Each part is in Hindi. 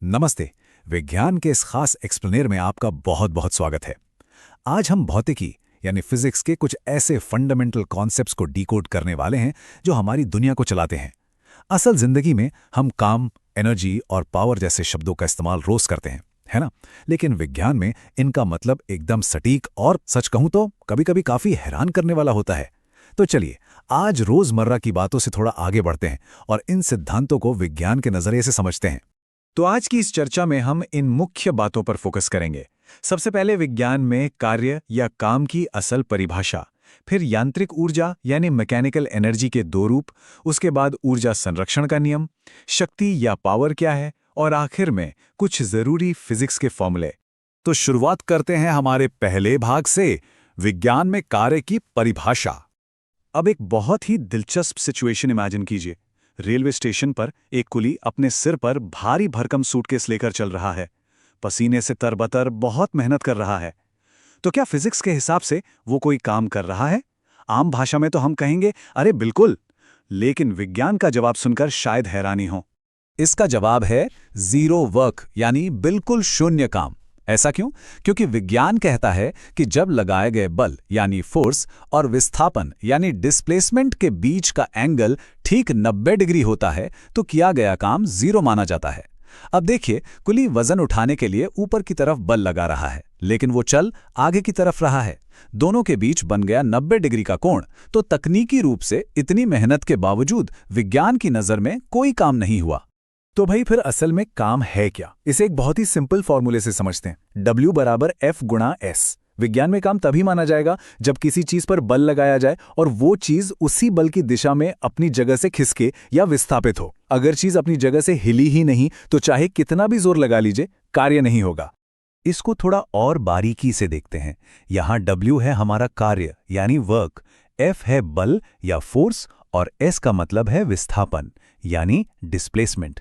नमस्ते। विज्ञान के इस खास एक्सप्लेनर में आपका बहुत बहुत स्वागत है। आज हम भौतिकी यानी फिजिक्स के कुछ ऐसे फंडामेंटल कॉन्सेप्ट्स को डिकोड करने वाले हैं जो हमारी दुनिया को चलाते हैं। असल जिंदगी में हम काम, एनर्जी और पावर जैसे शब्दों का इस्तेमाल रोज करते हैं, है ना? लेकिन विज्ञान में इनका मतलब एकदम सटीक और सच कहूं तो कभी-कभी काफी हैरान करने वाला होता है। तो चलिए आज रोजमर्रा की बातों से थोड़ा आगे बढ़ते हैं और इन सिद्धांतों को विज्ञान के नजरिए से समझते हैं। तो आज की इस चर्चा में हम इन मुख्य बातों पर फोकस करेंगे। सबसे पहले विज्ञान में कार्य या काम की असल परिभाषा, फिर यांत्रिक ऊर्जा यानी मैकेनिकल एनर्जी के दो रूप, उसके बाद ऊर्जा संरक्षण का नियम, शक्ति या पावर क्या है, और आखिर में कुछ जरूरी फिजिक्स के फॉर्मूले। तो शुरुआत करते हैं हमारे पहले भाग से, विज्ञान में कार्य की परिभाषा। अब एक बहुत ही दिलचस्प सिचुएशन इमेजिन कीजिए। रेलवे स्टेशन पर एक कुली अपने सिर पर भारी भरकम सूटकेस लेकर चल रहा है, पसीने से तरबतर बहुत मेहनत कर रहा है। तो क्या फिजिक्स के हिसाब से वो कोई काम कर रहा है? आम भाषा में तो हम कहेंगे अरे बिल्कुल, लेकिन विज्ञान का जवाब सुनकर शायद हैरानी हो। इसका जवाब है जीरो वर्क, यानी बिल्कुल शून्य काम। ऐसा क्यों? क्योंकि विज्ञान कहता है कि जब लगाए गए बल यानी फोर्स और विस्थापन यानी डिस्प्लेसमेंट के बीच का एंगल ठीक 90 डिग्री होता है तो किया गया काम जीरो माना जाता है। अब देखिए, कुली वजन उठाने के लिए ऊपर की तरफ बल लगा रहा है, लेकिन वो चल आगे की तरफ रहा है। दोनों के बीच बन गया 90 डिग्री का कोण। तो तकनीकी रूप से इतनी मेहनत के बावजूद विज्ञान की नजर में कोई काम नहीं हुआ। तो भाई फिर असल में काम है क्या? इसे एक बहुत ही सिंपल फॉर्मूले से समझते हैं। W बराबर F गुणा S। विज्ञान में काम तभी माना जाएगा जब किसी चीज पर बल लगाया जाए और वो चीज उसी बल की दिशा में अपनी जगह से खिसके या विस्थापित हो। अगर चीज अपनी जगह से हिली ही नहीं तो चाहे कितना भी जोर लगा लीजिए, कार्य नहीं होगा। इसको थोड़ा और बारीकी से देखते हैं। यहाँ W है हमारा कार्य यानी वर्क, F है बल या फोर्स और S का मतलब है विस्थापन यानी डिस्प्लेसमेंट।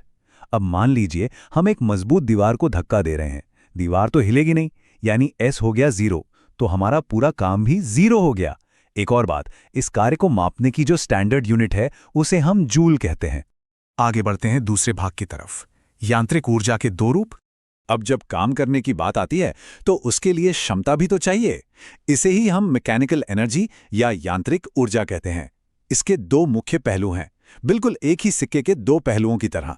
अब मान लीजिए हम एक मजबूत दीवार को धक्का दे रहे हैं। दीवार तो हिलेगी नहीं, यानी S हो गया जीरो, तो हमारा पूरा काम भी जीरो हो गया। एक और बात, इस कार्य को मापने की जो स्टैंडर्ड यूनिट है उसे हम जूल कहते हैं। आगे बढ़ते हैं दूसरे भाग की तरफ, यांत्रिक ऊर्जा के दो रूप। अब जब काम करने की बात आती है तो उसके लिए क्षमता भी तो चाहिए। इसे ही हम मैकेनिकल एनर्जी या यांत्रिक ऊर्जा कहते हैं। इसके दो मुख्य पहलू हैं, बिल्कुल एक ही सिक्के के दो पहलुओं की तरह।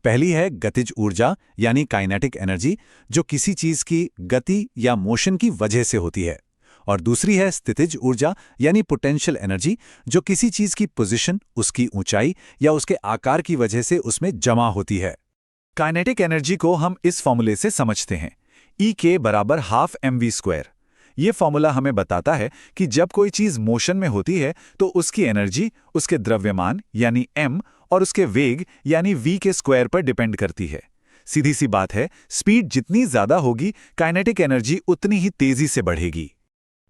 पहली है गतिज ऊर्जा यानी काइनेटिक एनर्जी, जो किसी चीज की गति या मोशन की वजह से होती है, और दूसरी है स्थितिज ऊर्जा यानी पोटेंशियल एनर्जी, जो किसी चीज की पोजीशन, उसकी ऊंचाई या उसके आकार की वजह से उसमें जमा होती है। काइनेटिक एनर्जी को हम इस फॉर्मूले से समझते हैं, E बराबर हाफ mv²। ये फॉर्मूला हमें बताता है कि जब कोई चीज मोशन में होती है तो उसकी एनर्जी उसके द्रव्यमान यानी m और उसके वेग यानी v के स्क्वायर पर डिपेंड करती है। सीधी सी बात है, स्पीड जितनी ज्यादा होगी काइनेटिक एनर्जी उतनी ही तेजी से बढ़ेगी।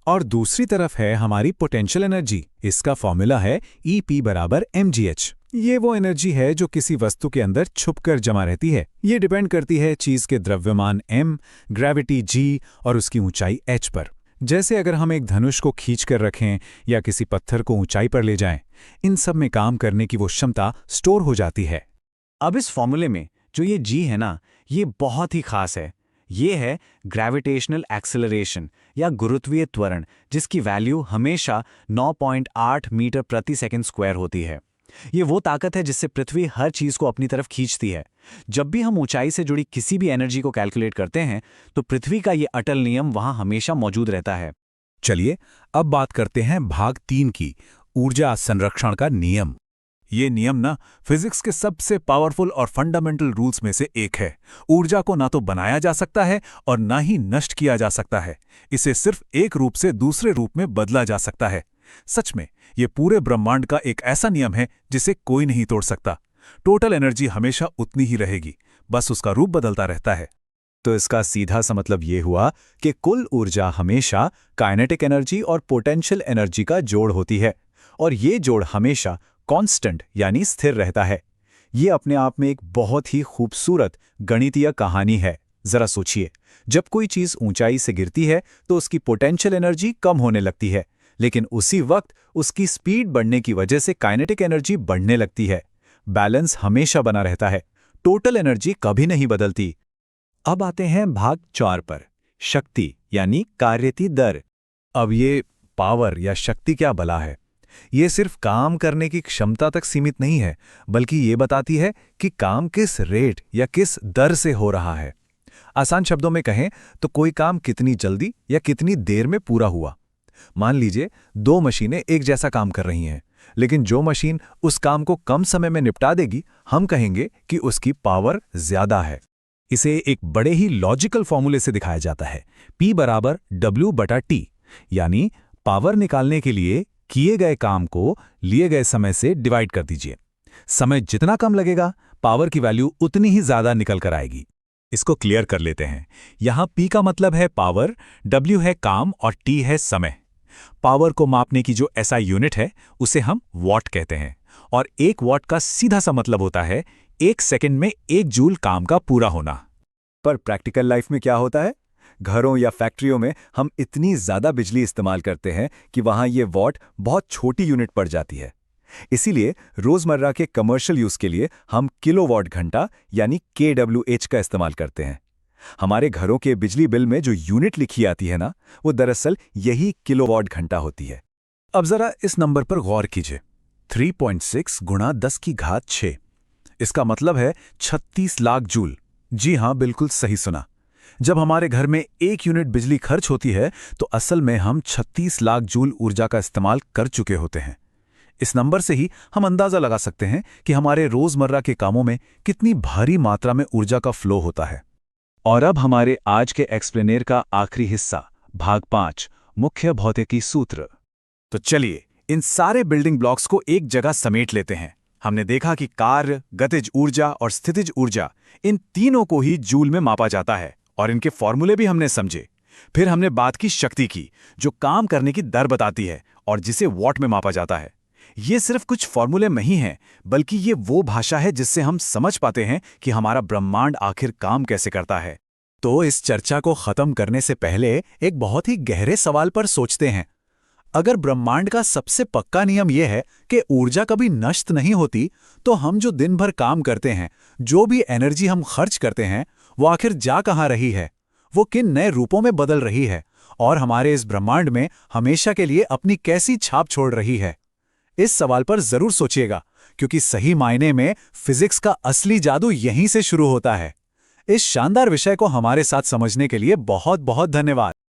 और दूसरी तरफ है हमारी पोटेंशियल एनर्जी। इसका फॉर्मूला है EP बराबर mgh। ये वो एनर्जी है जो किसी वस्तु के अंदर छुपकर जमा रहती है। ये डिपेंड करती है चीज के द्रव्यमान m, ग्रेविटी g और उसकी ऊंचाई h पर। जैसे अगर हम एक धनुष को खींच कर रखें या किसी पत्थर को ऊंचाई पर ले जाएं, इन सब में काम करने की वो क्षमता स्टोर हो जाती है। अब इस फॉर्मूले में जो ये जी है ना, ये बहुत ही खास है। ये है ग्रेविटेशनल एक्सेलरेशन या गुरुत्वीय त्वरण, जिसकी वैल्यू हमेशा 9.8 मीटर प्रति सेकंड स्क्वायर होती है। ये वो ताकत है जिससे पृथ्वी हर चीज को अपनी तरफ खींचती है। जब भी हम ऊंचाई से जुड़ी किसी भी एनर्जी को कैलकुलेट करते हैं तो पृथ्वी का ये अटल नियम वहां हमेशा मौजूद रहता है। चलिए अब बात करते हैं भाग 3 की, ऊर्जा संरक्षण का नियम। ये नियम ना फिजिक्स के सबसे पावरफुल और फंडामेंटल रूल्स में से एक है। ऊर्जा को ना तो बनाया जा सकता है और ना ही नष्ट किया जा सकता है। इसे सिर्फ एक रूप से दूसरे रूप में बदला जा सकता है। सच में ये पूरे ब्रह्मांड का एक ऐसा नियम है जिसे कोई नहीं तोड़ सकता। टोटल एनर्जी हमेशा उतनी ही रहेगी, बस उसका रूप बदलता रहता है। तो इसका सीधा सा मतलब ये हुआ कि कुल ऊर्जा हमेशा काइनेटिक एनर्जी और पोटेंशियल एनर्जी का जोड़ होती है, और ये जोड़ हमेशा कांस्टेंट यानी स्थिर रहता है। ये अपने आप में एक बहुत ही खूबसूरत गणितीय कहानी है। जरा सोचिए, जब कोई चीज ऊंचाई से गिरती है तो उसकी पोटेंशियल एनर्जी कम होने लगती है, लेकिन उसी वक्त उसकी स्पीड बढ़ने की वजह से काइनेटिक एनर्जी बढ़ने लगती है। बैलेंस हमेशा बना रहता है। टोटल एनर्जी कभी नहीं बदलती। अब आते हैं भाग 4 पर, शक्ति यानी कार्यती दर। अब ये पावर या शक्ति क्या भला है? ये सिर्फ काम करने की क्षमता तक सीमित नहीं है, बल्कि ये बताती है कि काम किस रेट या किस दर से हो रहा है। आसान शब्दों में कहें तो कोई काम कितनी जल्दी या कितनी देर में पूरा हुआ। मान लीजिए 2 मशीनें एक जैसा काम कर रही हैं, लेकिन जो मशीन उस काम को कम समय में निपटा देगी, हम कहेंगे कि उसकी पावर ज्यादा है। इसे एक बड़े ही लॉजिकल फॉर्मूले से दिखाया जाता है, P बराबर W/T, यानी पावर निकालने के लिए किए गए काम को लिए गए समय से डिवाइड कर दीजिए। समय जितना कम लगेगा, पावर की वैल्यू उतनी ही ज्यादा निकल कर आएगी। इसको क्लियर कर लेते हैं। यहां P का मतलब है पावर, W है काम और T है समय। पावर को मापने की जो SI यूनिट है उसे हम वॉट कहते हैं, और 1 वॉट का सीधा सा मतलब होता है 1 सेकंड में 1 जूल काम का पूरा होना। पर प्रैक्टिकल लाइफ में क्या होता है? घरों या फैक्ट्रियों में हम इतनी ज्यादा बिजली इस्तेमाल करते हैं कि वहां ये वॉट बहुत छोटी यूनिट पड़ जाती है। इसीलिए रोजमर्रा के कमर्शियल यूज के लिए हम किलोवाट घंटा यानी kWh का इस्तेमाल करते हैं। हमारे घरों के बिजली बिल में जो यूनिट लिखी आती है ना, वो दरअसल यही किलोवाट घंटा होती है। अब जरा इस नंबर पर गौर कीजिए, 3.6 गुणा 10 की घात 6। इसका मतलब है 36 लाख जूल। जी हां, बिल्कुल सही सुना। जब हमारे घर में 1 यूनिट बिजली खर्च होती है तो असल में हम 36 लाख जूल ऊर्जा का इस्तेमाल कर चुके होते हैं। इस नंबर से ही हम अंदाजा लगा सकते हैं कि हमारे रोजमर्रा के कामों में कितनी भारी मात्रा में ऊर्जा का फ्लो होता है। और अब हमारे आज के एक्सप्लेनेर का आखिरी हिस्सा, भाग 5, मुख्य भौतिकी सूत्र। तो चलिए इन सारे बिल्डिंग ब्लॉक्स को एक जगह समेट लेते हैं। हमने देखा कि कार्य, गतिज ऊर्जा और स्थितिज ऊर्जा, इन तीनों को ही जूल में मापा जाता है, और इनके फॉर्मूले भी हमने समझे। फिर हमने बात की शक्ति की, जो काम करने की दर बताती है और जिसे वॉट में मापा जाता है। ये सिर्फ कुछ फॉर्मूले नहीं हैं, बल्कि ये वो भाषा है जिससे हम समझ पाते हैं कि हमारा ब्रह्मांड आखिर काम कैसे करता है। तो इस चर्चा को खत्म करने से पहले एक बहुत ही गहरे सवाल पर सोचते हैं। अगर ब्रह्मांड का सबसे पक्का नियम यह है कि ऊर्जा कभी नष्ट नहीं होती, तो हम जो दिन भर काम करते हैं, जो भी एनर्जी हम खर्च करते हैं, वो आखिर जा कहाँ रही है? वो किन नए रूपों में बदल रही है और हमारे इस ब्रह्मांड में हमेशा के लिए अपनी कैसी छाप छोड़ रही है? इस सवाल पर जरूर सोचिएगा, क्योंकि सही मायने में फिजिक्स का असली जादू यहीं से शुरू होता है। इस शानदार विषय को हमारे साथ समझने के लिए बहुत बहुत धन्यवाद।